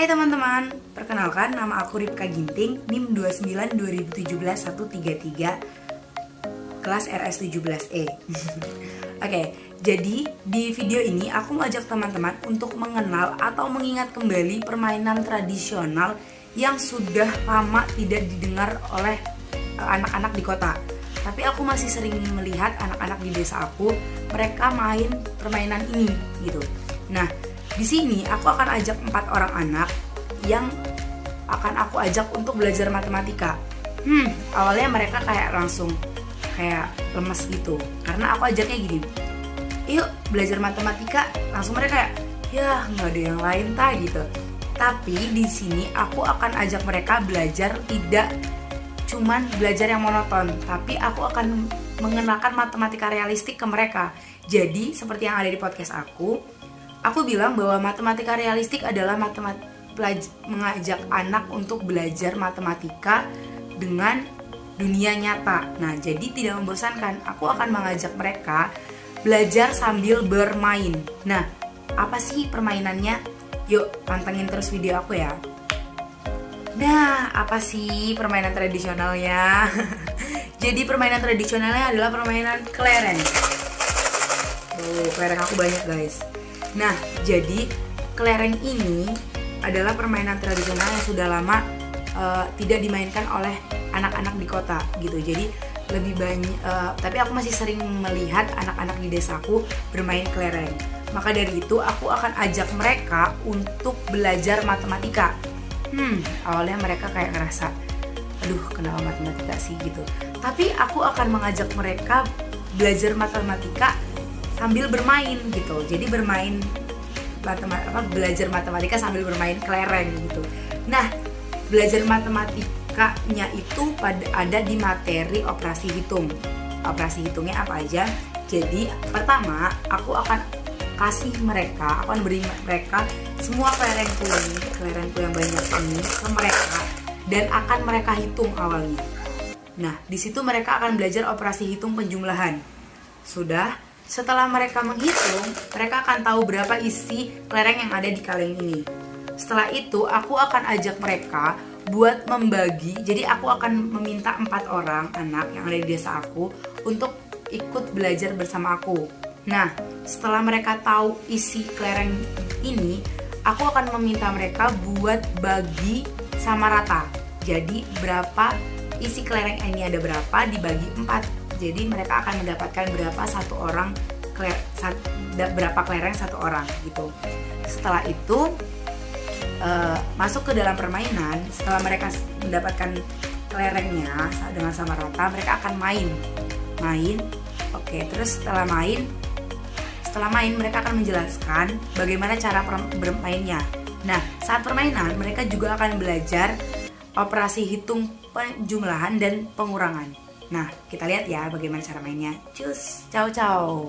Hai teman-teman, perkenalkan nama aku Ripka Ginting, NIM 29 2017 133, kelas RS 17E. Oke, jadi di video ini aku mau ajak teman-teman untuk mengenal atau mengingat kembali permainan tradisional yang sudah lama tidak didengar oleh anak-anak di kota. Tapi aku masih sering melihat anak-anak di desa aku, mereka main permainan ini gitu. Nah, di sini aku akan ajak 4 orang anak yang akan aku ajak untuk belajar matematika. Awalnya mereka langsung lemes gitu, karena aku ajaknya gini, yuk belajar matematika. Langsung mereka ya nggak ada yang lain gitu. Tapi di sini aku akan ajak mereka belajar tidak cuman belajar yang monoton, tapi aku akan mengenalkan matematika realistik ke mereka. Jadi seperti yang ada di podcast aku bilang bahwa matematika realistik adalah mengajak anak untuk belajar matematika dengan dunia nyata. Nah, jadi tidak membosankan. Aku akan mengajak mereka belajar sambil bermain. Nah, apa sih permainannya? Yuk, pantengin terus video aku ya. Nah, apa sih permainan tradisionalnya? Jadi permainan tradisionalnya adalah permainan kelereng. Kelereng aku banyak guys. Nah, jadi kelereng ini adalah permainan tradisional yang sudah lama tidak dimainkan oleh anak-anak di kota gitu. Jadi lebih banyak, tapi aku masih sering melihat anak-anak di desaku bermain kelereng. Maka dari itu aku akan ajak mereka untuk belajar matematika. Awalnya mereka ngerasa, aduh kenapa matematika sih gitu. Tapi aku akan mengajak mereka belajar matematika sambil bermain gitu. Jadi belajar matematika sambil bermain kelereng gitu. Nah, belajar matematikanya itu ada di materi operasi hitung. Operasi hitungnya apa aja? Jadi pertama aku akan beri mereka semua kelerengku yang banyak ini ke mereka dan akan mereka hitung awalnya. Nah, di situ mereka akan belajar operasi hitung penjumlahan. Sudah. Setelah mereka menghitung, mereka akan tahu berapa isi kelereng yang ada di kaleng ini. Setelah itu, aku akan ajak mereka buat membagi. Jadi aku akan meminta 4 orang anak yang ada di desa aku untuk ikut belajar bersama aku. Nah, setelah mereka tahu isi kelereng ini, aku akan meminta mereka buat bagi sama rata. Jadi berapa isi kelereng ini ada berapa dibagi 4. Jadi mereka akan mendapatkan berapa kelereng satu orang gitu. Setelah itu masuk ke dalam permainan. Setelah mereka mendapatkan kelerengnya dengan sama rata, mereka akan main. Oke, terus setelah main mereka akan menjelaskan bagaimana cara bermainnya. Nah, saat permainan mereka juga akan belajar operasi hitung penjumlahan dan pengurangan. Nah, kita lihat ya bagaimana cara mainnya. Cus, ciao.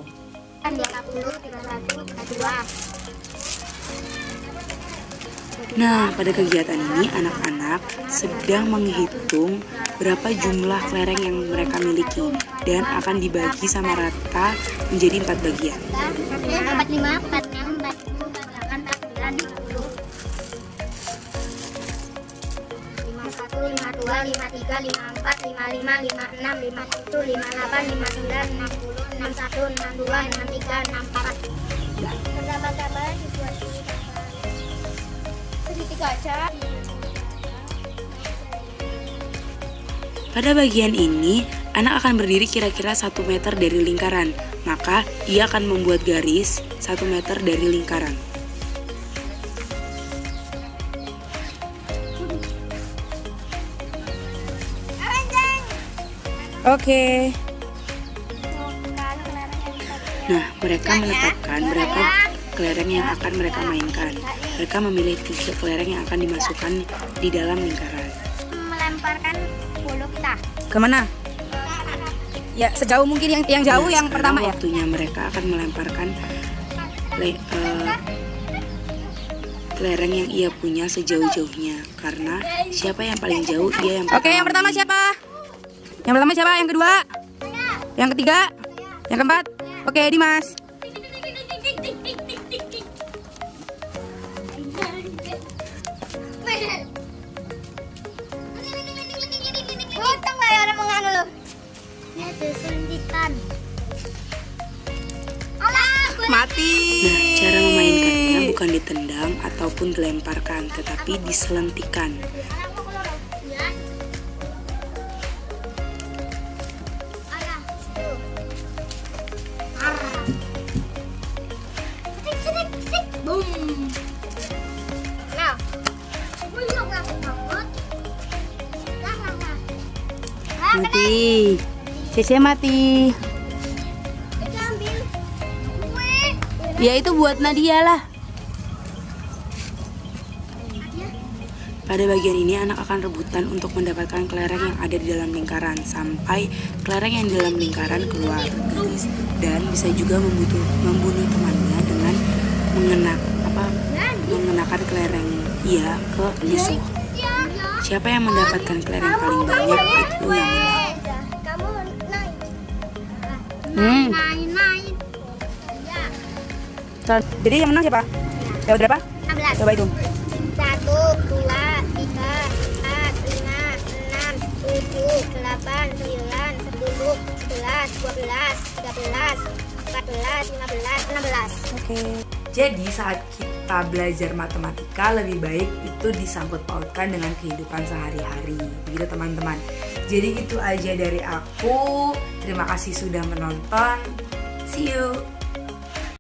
20, 31, 32. Nah, pada kegiatan ini anak-anak sedang menghitung berapa jumlah kelereng yang mereka miliki dan akan dibagi sama rata menjadi 4 bagian. 45, 46, 47, 48, 49, 50. 52, 53, 54, 55, 56, 57, 58, 59, 60, 61, 62, 63, 64. Gambar-gambar dibuat segitiga aja. Pada bagian ini, anak akan berdiri kira-kira 1 meter dari lingkaran. Maka, ia akan membuat garis 1 meter dari lingkaran. Oke. Nah, mereka menetapkan berapa kelereng yang akan mereka mainkan. Mereka memilih 3 kelereng yang akan dimasukkan di dalam lingkaran. Melemparkan bulu kita. Kemana? Ya, sejauh mungkin yang jauh yang pertama ya. Waktunya mereka akan melemparkan kelereng yang ia punya sejauh-jauhnya. Karena siapa yang paling jauh dia yang Oke, yang pertama siapa? Yang pertama siapa? Yang kedua? Yang ketiga? Yang keempat? Oke, Dimas. bukan ditendang ataupun dilemparkan, tetapi diselentikan. Mati. Cece mati. Ya itu buat Nadia lah. Pada bagian ini anak akan rebutan untuk mendapatkan kelereng yang ada di dalam lingkaran sampai kelereng yang di dalam lingkaran keluar. Dan bisa juga membunuh temannya dengan mengenakan kelereng ia ke musuh. Siapa yang mendapatkan kelereng paling banyak itu yang menang. Kamu naik. Naik. Jadi yang menang siapa? Dapat berapa? 16. Coba hitung. 1, 2, 3, 4, 5, 6, 7, 8, 9, 10, 11, 12, 13, 14, 15, 16. Oke. Jadi saat kita belajar matematika lebih baik itu disangkut pautkan dengan kehidupan sehari-hari. Begitu teman-teman. Jadi itu aja dari aku. Terima kasih sudah menonton. See you.